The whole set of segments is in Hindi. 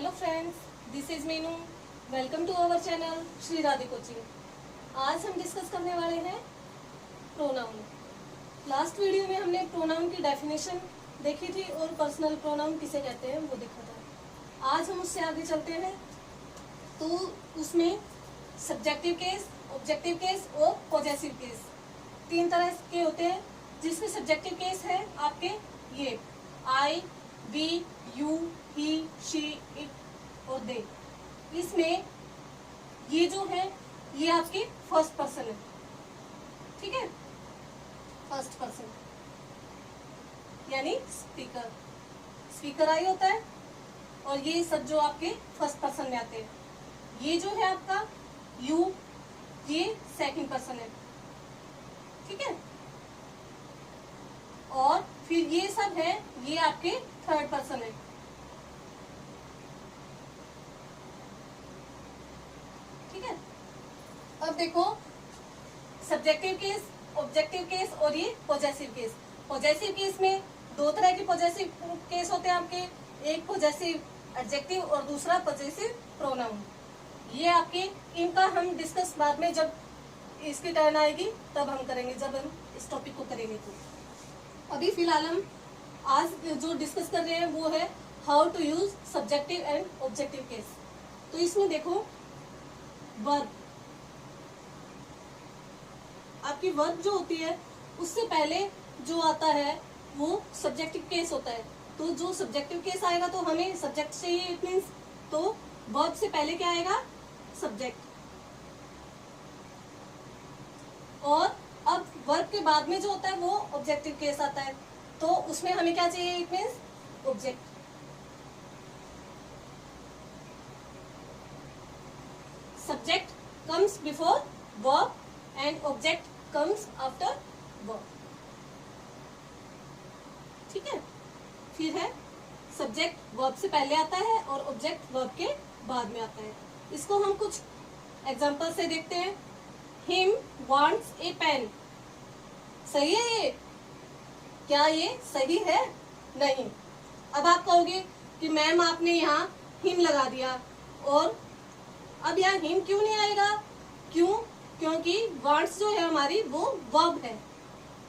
Hello friends, this is Meenu. Welcome to our channel Shri Radhe coaching. आज हम डिस्कस करने वाले हैं प्रोनाउन। लास्ट वीडियो में हमने प्रोनाउन की डेफिनेशन देखी थी और पर्सनल प्रोनाउन किसे कहते हैं वो देखा था। आज हम उससे आगे चलते हैं। तो उसमें सब्जेक्टिव केस, ऑब्जेक्टिव केस और पॉजेसिव केस तीन तरह के होते हैं। जिसमें सब्जेक्टिव केस है आपके ये I, we, you, he, she, it और दे। इसमें ये जो है ये आपकी फर्स्ट पर्सन है, ठीक है। फर्स्ट पर्सन यानी स्पीकर, स्पीकर आई होता है और ये सब जो आपके फर्स्ट पर्सन में आते हैं। ये जो है आपका यू, ये सेकंड पर्सन है, ठीक है। और फिर ये सब है ये आपके थर्ड पर्सन है, ठीक है। अब देखो सब्जेक्टिव केस, ऑब्जेक्टिव केस और ये पॉजेसिव केस। पॉजेसिव केस में दो तरह के पॉजेसिव केस होते हैं आपके, एक पॉजेसिव एडजेक्टिव और दूसरा पॉजेसिव प्रोनाउन। ये आपके इनका हम डिस्कस बाद में जब इसकी टर्न आएगी तब हम करेंगे, जब हम इस टॉपिक को करेंगे। तो अभी फिलहाल हम आज जो डिस्कस कर रहे हैं वो है how to use subjective and objective case. तो इसमें देखो वर्ब, आपकी वर्ब जो होती है उससे पहले जो आता है वो सब्जेक्टिव केस होता है। तो जो सब्जेक्टिव केस आएगा तो हमें सब्जेक्ट चाहिए, इट मीन्स तो वर्ब से पहले क्या आएगा, सब्जेक्ट। और अब वर्ब के बाद में जो होता है वो ऑब्जेक्टिव केस आता है, तो उसमें हमें क्या चाहिए, it means object. Subject comes before verb and object comes after verb, ठीक है। फिर है सब्जेक्ट वर्ब से पहले आता है और ऑब्जेक्ट वर्ब के बाद में आता है। इसको हम कुछ एग्जांपल से देखते हैं। Him wants a pen। सही है ये? क्या ये सही है? नहीं। अब आप कहोगे कि मैम आपने यहाँ हिम लगा दिया और अब यहाँ हिम क्यों नहीं आएगा? क्यों? क्योंकि wants जो है हमारी वो वर्ब है,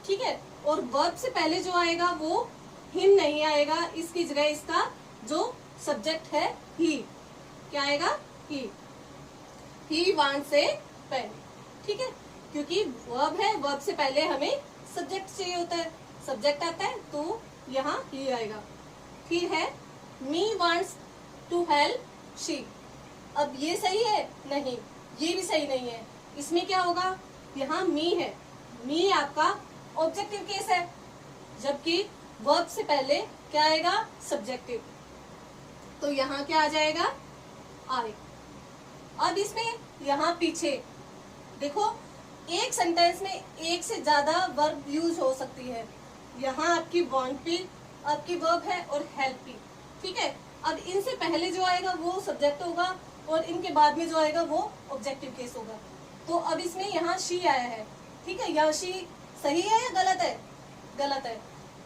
ठीक है। और वर्ब से पहले जो आएगा वो हिम नहीं आएगा, इसकी जगह इसका जो सब्जेक्ट है ही, क्या आएगा, ही। He wants a pen, ठीक है। क्योंकि वर्ब है, वर्ब से पहले हमें सब्जेक्ट चाहिए होता है, सब्जेक्ट आता है तो यहाँ ही आएगा। फिर है मी वांट्स टू हेल्प शी। अब ये सही है? नहीं, ये भी सही नहीं है। इसमें क्या होगा, यहाँ मी है, मी आपका ऑब्जेक्टिव केस है, जबकि वर्ब से पहले क्या आएगा, सब्जेक्टिव। तो यहाँ क्या आ जाएगा, आई। अब इसमें यहाँ पीछे देखो, एक सेंटेंस में एक से ज्यादा वर्ब यूज हो सकती है। यहाँ आपकी वांट भी आपकी वर्ब है और हेल्प भी, ठीक है। अब इनसे पहले जो आएगा वो सब्जेक्ट होगा और इनके बाद में जो आएगा वो ऑब्जेक्टिव केस होगा। तो अब इसमें यहाँ शी आया है, ठीक है। यहाँ शी सही है या गलत है? गलत है।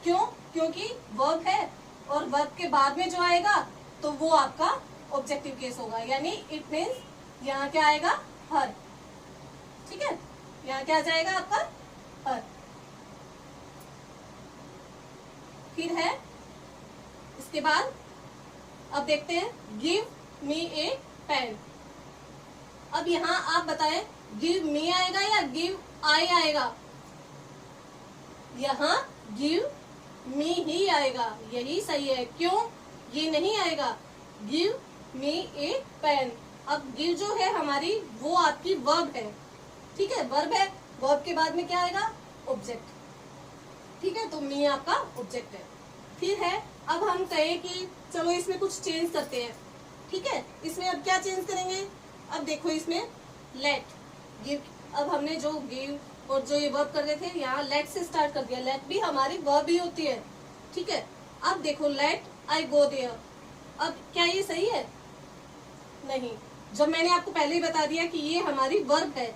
क्यों? क्योंकि वर्ब है और वर्ब के बाद में जो आएगा तो वो आपका ऑब्जेक्टिव केस होगा, यानी इट मीन्स यहाँ क्या आएगा, हर, ठीक है। यहाँ क्या आ जाएगा आपका, हर। फिर है इसके बाद अब देखते हैं गिव मी ए पेन। अब यहाँ आप बताएं गिव मी आएगा या गिव आई आएगा? यहाँ गिव मी ही आएगा, यही सही है। क्यों? ये नहीं आएगा गिव मी ए पेन। अब गिव जो है हमारी वो आपकी वर्ब है, ठीक है, वर्ब है। वर्ब के बाद में क्या आएगा, ऑब्जेक्ट, ठीक है। तो मी आपका ऑब्जेक्ट है। फिर है अब हम कहें कि चलो इसमें कुछ चेंज करते हैं, ठीक है। इसमें अब क्या चेंज करेंगे, अब देखो इसमें लेट, गिव, अब हमने जो गिव और जो ये वर्ब कर रहे थे यहाँ लेट से स्टार्ट कर दिया। लेट भी हमारी वर्ब ही होती है, ठीक है। अब देखो लेट आई गो देयर, अब क्या ये सही है? नहीं। जब मैंने आपको पहले ही बता दिया कि ये हमारी वर्ब है,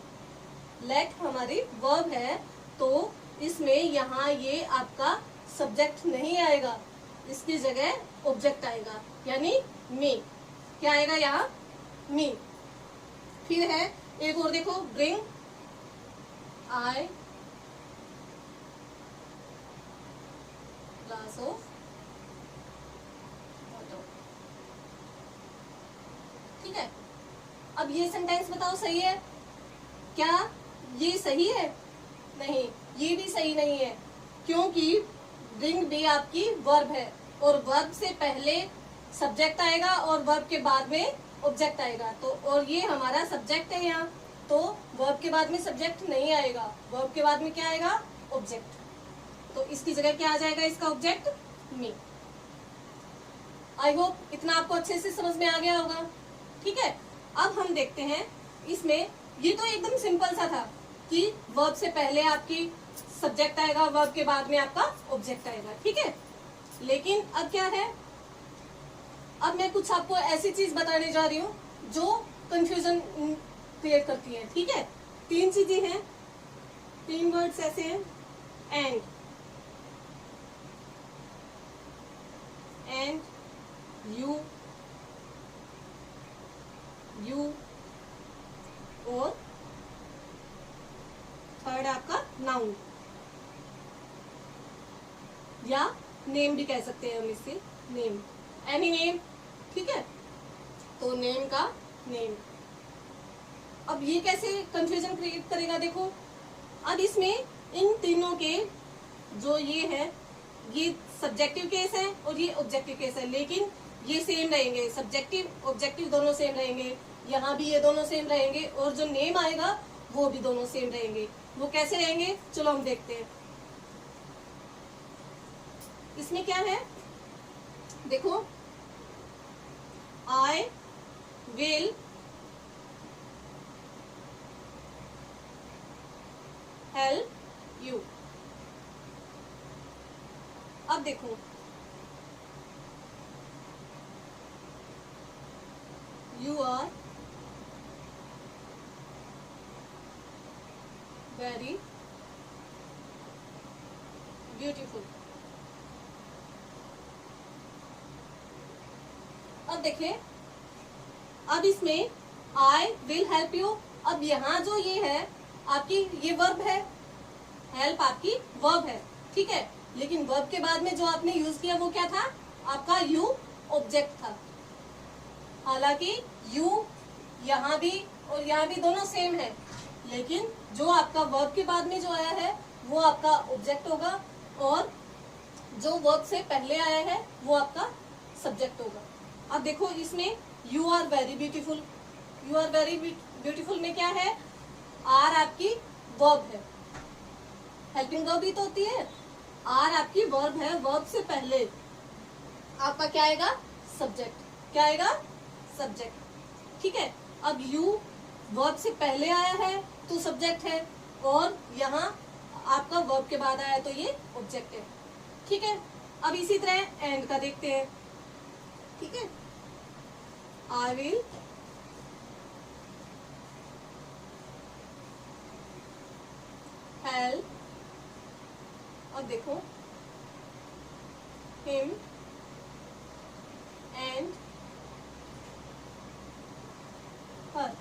लेट हमारी वर्ब है, तो इसमें यहाँ ये आपका सब्जेक्ट नहीं आएगा, इसकी जगह ऑब्जेक्ट आएगा, यानी मी। क्या आएगा यहाँ, मी। फिर है एक और देखो, bring I glass of water. ठीक है, अब ये सेंटेंस बताओ सही है क्या? ये सही है? नहीं, ये भी सही नहीं है, क्योंकि ब्रिंग भी आपकी वर्ब है और वर्ब से पहले सब्जेक्ट आएगा और वर्ब के बाद में ऑब्जेक्ट आएगा। तो और ये हमारा सब्जेक्ट है यहाँ, तो वर्ब के बाद में सब्जेक्ट नहीं आएगा, वर्ब के बाद में क्या आएगा, ऑब्जेक्ट। तो इसकी जगह क्या आ जाएगा, इसका ऑब्जेक्ट मी। आई होप इतना आपको अच्छे से समझ में आ गया होगा। ठीक है, अब हम देखते हैं इसमें, ये तो एकदम सिंपल सा था कि वर्ब से पहले आपकी सब्जेक्ट आएगा, वर्ब के बाद में आपका ऑब्जेक्ट आएगा। ठीक है, लेकिन अब क्या है, अब मैं कुछ आपको ऐसी चीज बताने जा रही हूँ जो कंफ्यूजन क्रिएट करती है। ठीक है, 3 चीजें हैं, 3 वर्ड्स ऐसे हैं, एंड, यू और थर्ड आपका नाउन या नेम भी कह सकते हैं हम इससे, नेम, एनी नेम। ठीक है, तो नेम का नेम। अब ये कैसे कंफ्यूजन क्रिएट करेगा, देखो अब इसमें इन तीनों के जो ये है, ये सब्जेक्टिव केस है और ये ऑब्जेक्टिव केस है, लेकिन ये सेम रहेंगे, सब्जेक्टिव ऑब्जेक्टिव दोनों सेम रहेंगे, यहाँ भी ये दोनों सेम रहेंगे और जो नेम आएगा वो भी दोनों सेम रहेंगे। वो कैसे रहेंगे, चलो हम देखते हैं। इसमें क्या है, देखो, आई विल हेल्प यू। अब देखो, यू आर वेरी ब्यूटीफुल। अब देखें, अब इसमें आई विल हेल्प यू, अब यहाँ जो ये है आपकी, ये वर्ब है, हेल्प आपकी वर्ब है। ठीक है, लेकिन वर्ब के बाद में जो आपने यूज किया वो क्या था, आपका यू ऑब्जेक्ट था। हालांकि यू यहाँ भी और यहाँ भी दोनों सेम है, लेकिन जो आपका वर्ब के बाद में जो आया है वो आपका ऑब्जेक्ट होगा और जो वर्ब से पहले आया है वो आपका सब्जेक्ट होगा। अब देखो इसमें you are very beautiful, you are very beautiful में क्या है, आर आपकी वर्ब है, हेल्पिंग वर्ब ही तो होती है, आर आपकी वर्ब है, वर्ब से पहले आपका क्या आएगा, सब्जेक्ट। क्या आएगा, सब्जेक्ट। ठीक है, अब यू वर्ब से पहले आया है तो सब्जेक्ट है और यहाँ आपका वर्ब के बाद आया है तो ये ऑब्जेक्ट है। ठीक है, अब इसी तरह एंड का देखते हैं। ठीक है, आई विल हेल्प, अब देखो, him and her.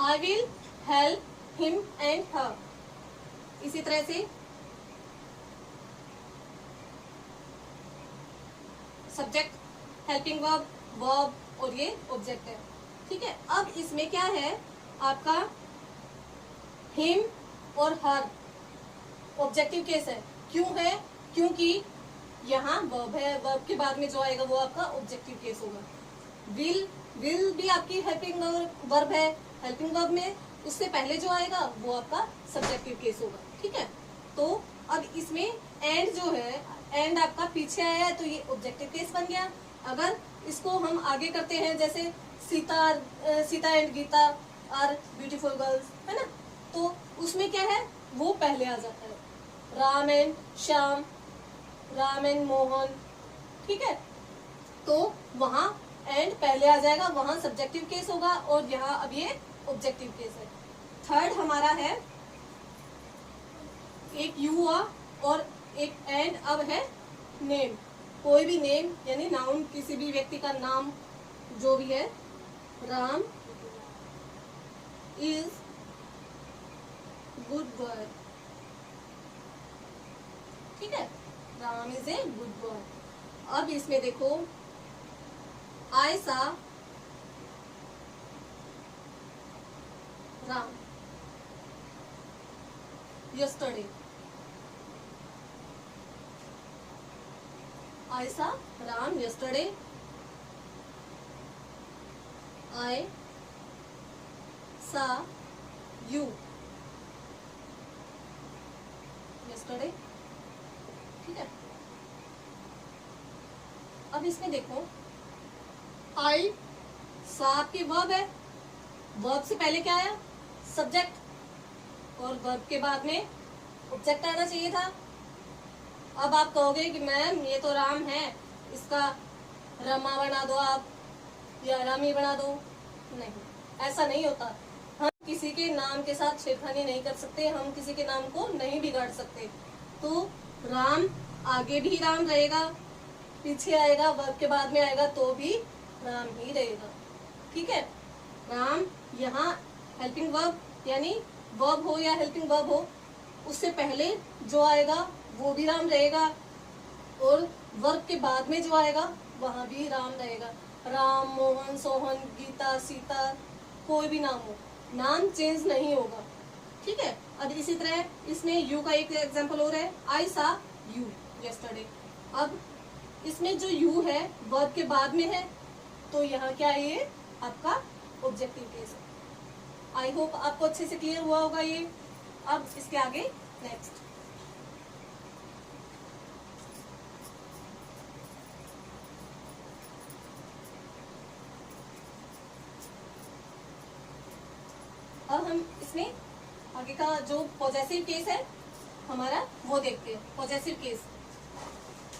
I will help him and her. इसी तरह से सब्जेक्ट, हेल्पिंग वर्ब, वर्ब और ये ऑब्जेक्ट है। ठीक है, अब इसमें क्या है आपका, हिम और हर ऑब्जेक्टिव केस है। क्यों है, क्योंकि यहाँ वर्ब है, वर्ब के बाद में जो आएगा वो आपका ऑब्जेक्टिव केस होगा। विल भी आपकी हेल्पिंग वर्ब है, हेल्पिंग वर्ब में उससे पहले जो आएगा वो आपका सब्जेक्टिव केस होगा। ठीक है, तो अब इसमें एंड जो है, एंड आपका पीछे आया है तो ये ऑब्जेक्टिव केस बन गया। अगर इसको हम आगे करते हैं, जैसे Sita and Gita are beautiful girls, है ना, तो उसमें क्या है, वो पहले आ जाता है। Ram and Shyam, Ram and Mohan. ठीक है, तो वहां एंड पहले आ जाएगा, वहां सब्जेक्टिव केस होगा और यहाँ अब ये ऑब्जेक्टिव केस है। थर्ड हमारा है, एक यू हुआ और एक एंड अब है नेम, कोई भी नेम यानी नाउन, किसी भी व्यक्ति का नाम जो भी है, राम इज गुड बॉय, ठीक है, Ram is a good boy. अब इसमें देखो, आई सा Ram yesterday, I saw Ram yesterday, I saw you yesterday, ठीक है। अब इसमें देखो, I saw आपकी वर्ब है, वर्ब से पहले क्या आया, सब्जेक्ट, और वर्ब के बाद में ऑब्जेक्ट आना चाहिए था। अब आप कहोगे कि मैम ये तो राम है, इसका रमा बना दो आप, या रामी बना दो। नहीं, ऐसा नहीं होता। हम किसी के नाम के साथ छेड़खानी नहीं कर सकते, हम किसी के नाम को नहीं बिगाड़ सकते। तो राम आगे भी राम रहेगा, पीछे आएगा, वर्ब के बाद में आएगा तो भी राम ही रहेगा, ठीक है। राम यहाँ हेल्पिंग वर्ब यानी वर्ब हो या हेल्पिंग वर्ब हो, उससे पहले जो आएगा वो भी राम रहेगा, और वर्ब के बाद में जो आएगा वहां भी राम रहेगा। राम, मोहन, सोहन, गीता, सीता, कोई भी नाम हो, नाम चेंज नहीं होगा, ठीक है। अब इसी तरह इसमें यू का एक एग्जांपल और है, आई सा यू यस्टरडे। अब इसमें जो यू है वर्ब के बाद में है, तो यहाँ क्या है, ये आपका ऑब्जेक्टिव केस है। आई होप आपको अच्छे से क्लियर हुआ होगा ये। अब इसके आगे नेक्स्ट, अब हम इसमें आगे का जो पॉजेसिव केस है हमारा वो देखते हैं, पॉजेसिव केस।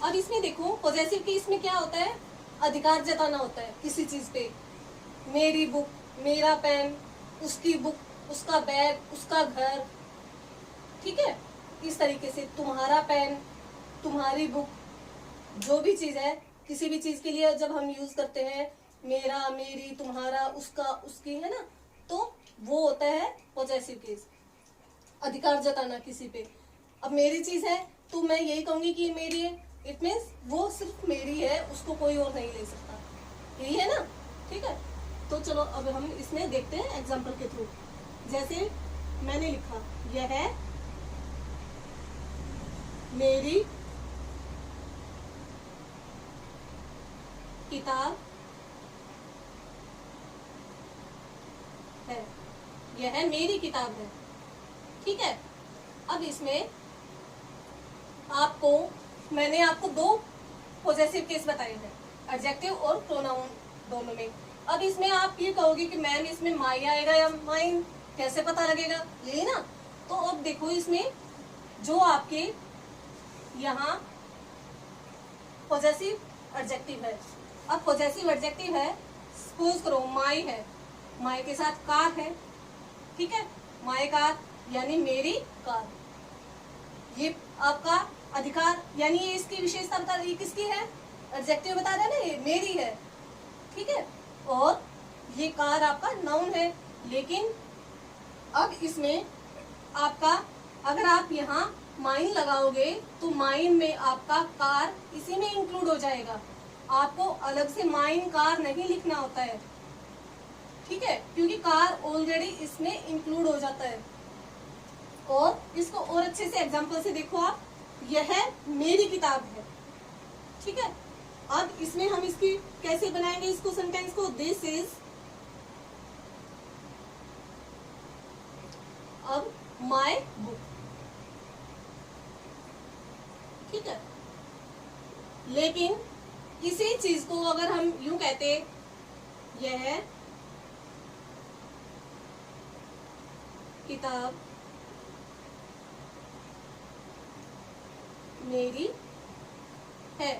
अब इसमें देखो, पॉजेसिव केस में क्या होता है, अधिकार जताना होता है किसी चीज पे। मेरी बुक, मेरा पेन, उसकी बुक, उसका बैग, उसका घर, ठीक है। इस तरीके से तुम्हारा पेन, तुम्हारी बुक, जो भी चीज है, किसी भी चीज के लिए जब हम यूज करते हैं मेरा, मेरी, तुम्हारा, उसका, उसकी, है ना, तो वो होता है पॉजेसिव केस, अधिकार जताना किसी पे। अब मेरी चीज है तो मैं यही कहूंगी कि मेरी है, इट मीन्स वो सिर्फ मेरी है, उसको कोई और नहीं ले सकता, यही है ना, ठीक है। तो चलो अब हम इसमें देखते हैं एग्जाम्पल के थ्रू। जैसे मैंने लिखा, यह है मेरी किताब है, यह मेरी किताब है, ठीक है। अब इसमें आपको, मैंने आपको दो पॉजेसिव केस बताए हैं, एडजेक्टिव और प्रोनाउन दोनों में। अब इसमें आप ये कहोगे कि मैम इसमें माई आएगा या माइन, कैसे पता लगेगा, यही ना। तो अब देखो, इसमें जो आपके यहाँ पॉजेसिव एडजेक्टिव है, अब पॉजेसिव एडजेक्टिव है, सपोज करो माई है, माई के साथ कार है, ठीक है, माई कार यानी मेरी कार, ये आपका अधिकार यानी ये इसकी विशेषता बता रही, किसकी है, एडजेक्टिव बता रहा है ना, ये मेरी है, ठीक है। और ये कार आपका नाउन है, लेकिन अब इसमें आपका, अगर आप यहाँ माइन लगाओगे तो माइन में आपका कार इसी में इंक्लूड हो जाएगा, आपको अलग से माइन कार नहीं लिखना होता है, ठीक है, क्योंकि कार ऑलरेडी इसमें इंक्लूड हो जाता है। और इसको और अच्छे से एग्जांपल से देखो आप, यह मेरी किताब है, ठीक है। अब इसमें हम इसकी कैसे बनाएंगे इसको सेंटेंस को, दिस इज, अब माय बुक, ठीक है। लेकिन इसी चीज को अगर हम यूं कहते, यह किताब मेरी है,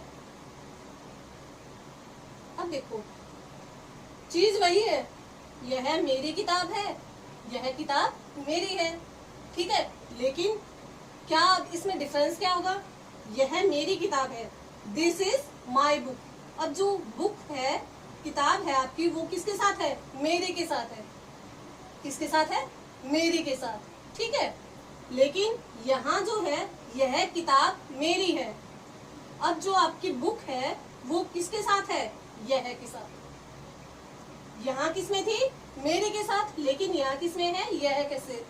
अब देखो चीज वही है, यह मेरी किताब है, यह किताब मेरी है, ठीक है। लेकिन क्या इसमें डिफरेंस क्या होगा, यह मेरी किताब है, दिस इज माई बुक। अब जो बुक है, किताब है आपकी, वो किसके साथ है? मेरे के साथ है। किसके साथ है? मेरे के साथ, ठीक है। लेकिन यहाँ जो है, यह किताब मेरी है। अब जो आपकी बुक है वो किसके साथ है? यह के साथ। यहाँ किस में थी? मेरे के साथ, लेकिन यहाँ किस में है? यह कैसे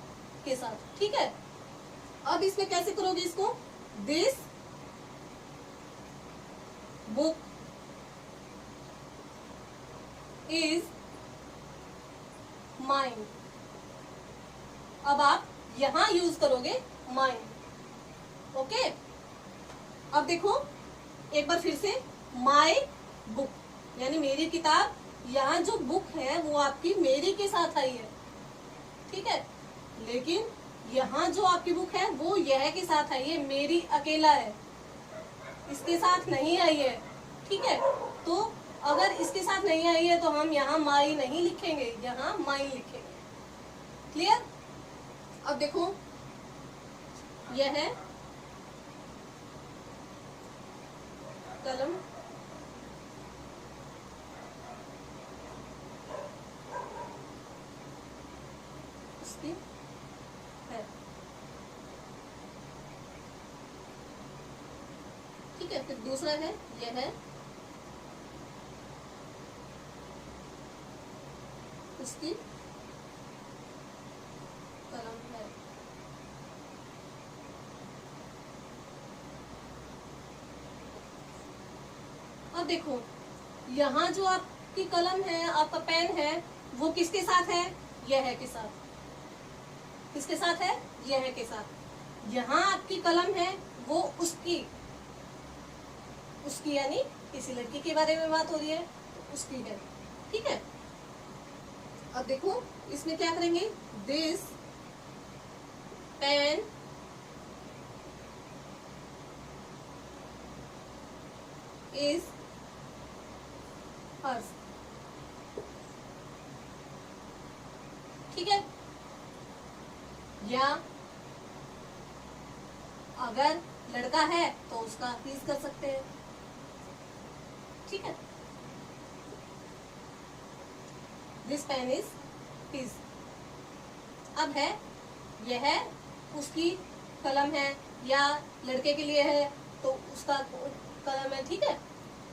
के साथ, ठीक है। अब इसमें कैसे करोगे इसको? This book is mine. अब आप यहां यूज करोगे माइन, ओके। अब देखो एक बार फिर से, माई बुक यानी मेरी किताब। यहाँ जो बुक है वो आपकी मेरी के साथ आई है, ठीक है। लेकिन यहाँ जो आपकी बुक है वो यह के साथ आई है, मेरी अकेला है, इसके साथ नहीं आई है, ठीक है। तो अगर इसके साथ नहीं आई है तो हम यहाँ माई नहीं लिखेंगे, यहाँ माइन लिखेंगे, क्लियर। अब देखो यह है कलम, उसकी है, ठीक है। फिर दूसरा है, यह है उसकी कलम है। अब देखो यहाँ जो आपकी कलम है, आपका पेन है, वो किसके साथ है? यह के साथ। किसके साथ है? यह के साथ। यहाँ आपकी कलम है, वो उसकी यानी किसी लड़की के बारे में बात हो रही है तो उसकी है, ठीक है। अब देखो इसमें क्या करेंगे? दिस पेन इज हर्स, ठीक है। या अगर लड़का है तो उसका हिज कर सकते हैं, ठीक है। This pen is his. अब है, यह उसकी कलम है, या लड़के के लिए है तो उसका कलम है, ठीक है।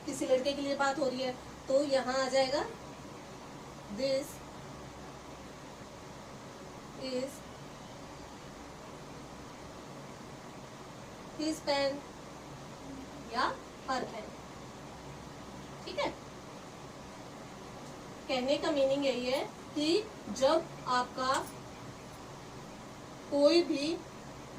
किसी लड़के के लिए बात हो रही है तो यहाँ आ जाएगा दिस इज हिज पेन या हर पेन, ठीक है। कहने का मीनिंग यही है कि जब आपका कोई भी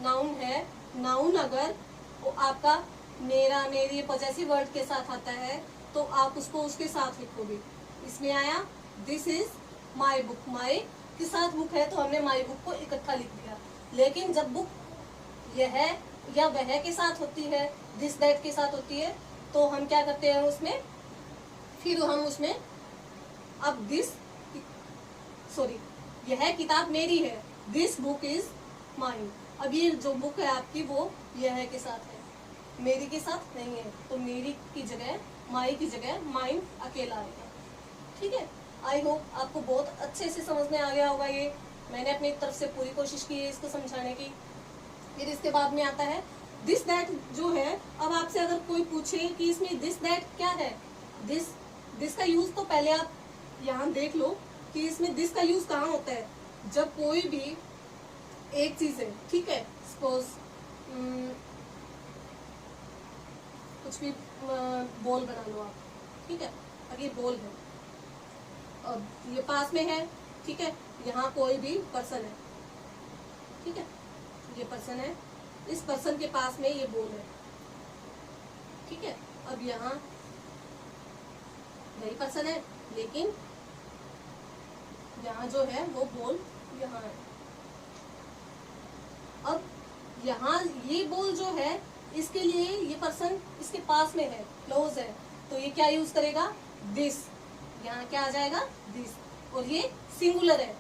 नाउन है, नाउन अगर वो आपका मेरा, मेरी, पॉजेसिव वर्ड के साथ आता है तो आप उसको उसके साथ लिखोगे। इसमें आया दिस इज माई बुक, माई के साथ बुक है तो हमने माई बुक को इकट्ठा लिख दिया। लेकिन जब बुक यह या वह के साथ होती है, दिस दैट के साथ होती है, तो हम क्या करते हैं उसमें, फिर हम उसमें अब दिस, सॉरी, यह किताब मेरी है, दिस बुक इज माइन। अब ये जो बुक है आपकी वो यह के साथ है, मेरी के साथ नहीं है, तो मेरी की जगह, माई की जगह माइन अकेला आएगा, ठीक है। आई होप आपको बहुत अच्छे से समझ में आ गया होगा। ये मैंने अपनी तरफ से पूरी कोशिश की है इसको समझाने की। फिर इसके बाद में आता है दिस दैट जो है। अब आपसे अगर कोई पूछे कि इसमें दिस दैट क्या है, दिस का यूज तो पहले आप यहाँ देख लो कि इसमें दिस का यूज कहाँ होता है। जब कोई भी एक चीज है, ठीक है, सपोज कुछ भी बॉल बना लो आप, ठीक है। अब ये बॉल है, अब ये पास में है, ठीक है। यहाँ कोई भी पर्सन है, ठीक है, ये पर्सन है, इस पर्सन के पास में ये बॉल है, ठीक है। अब यहाँ वही पर्सन है, लेकिन यहाँ जो है वो बॉल यहाँ है। अब यहाँ ये बॉल जो है, इसके लिए ये पर्सन इसके पास में है, क्लोज है, तो ये क्या यूज करेगा? दिस। यहाँ क्या आ जाएगा? दिस। और ये सिंगुलर है,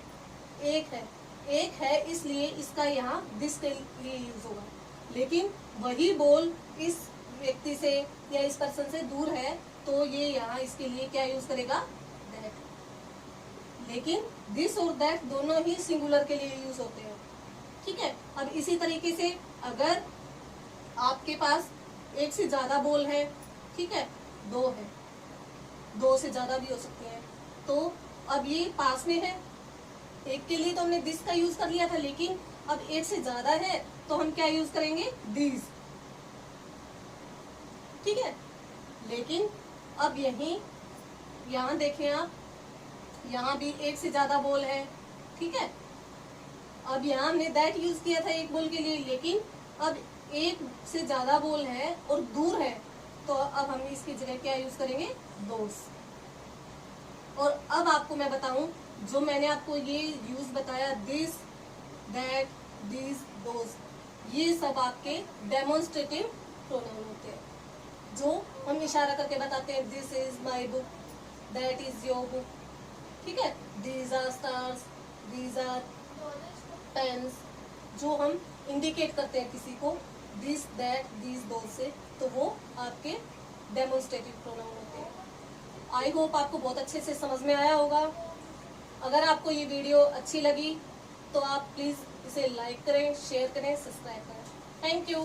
एक है, इसलिए इसका यहाँ दिस के लिए यूज होगा। लेकिन वही बॉल इस व्यक्ति से या इस पर्सन से दूर है तो ये यहाँ इसके लिए क्या यूज करेगा, दैट। लेकिन दिस और दैट दोनों ही सिंगुलर के लिए यूज होते हैं, ठीक है। अब इसी तरीके से अगर आपके पास एक से ज्यादा बॉल है, ठीक है, दो है, दो से ज्यादा भी हो सकती हैं, तो अब ये पास में है, एक के लिए तो हमने दिस का यूज कर लिया था, लेकिन अब एक से ज्यादा है तो हम क्या यूज करेंगे, दिस, ठीक है। लेकिन अब यहाँ देखें आप, यहाँ भी एक से ज्यादा बॉल है, ठीक है। अब यहाँ हमने दैट यूज किया था एक बॉल के लिए, लेकिन अब एक से ज्यादा बॉल है और दूर है, तो अब हम इसकी जगह क्या यूज करेंगे, दोस। और अब आपको मैं बताऊं, जो मैंने आपको ये यूज बताया, दिस, दैट, दिस, दोस, ये सब आपके डेमोन्स्ट्रेटिव प्रोनाउन होते हैं, जो हम इशारा करके बताते हैं, this is my book, that is your book, ठीक है। These are stars, these are pens, जो हम इंडिकेट करते हैं किसी को दिस, दैट, दिस, दोस से, तो वो आपके डेमोन्स्ट्रेटिव प्रोनाउन होते हैं। आई होप आपको बहुत अच्छे से समझ में आया होगा। अगर आपको ये वीडियो अच्छी लगी तो आप प्लीज़ इसे लाइक करें, शेयर करें, सब्सक्राइब करें। Thank you.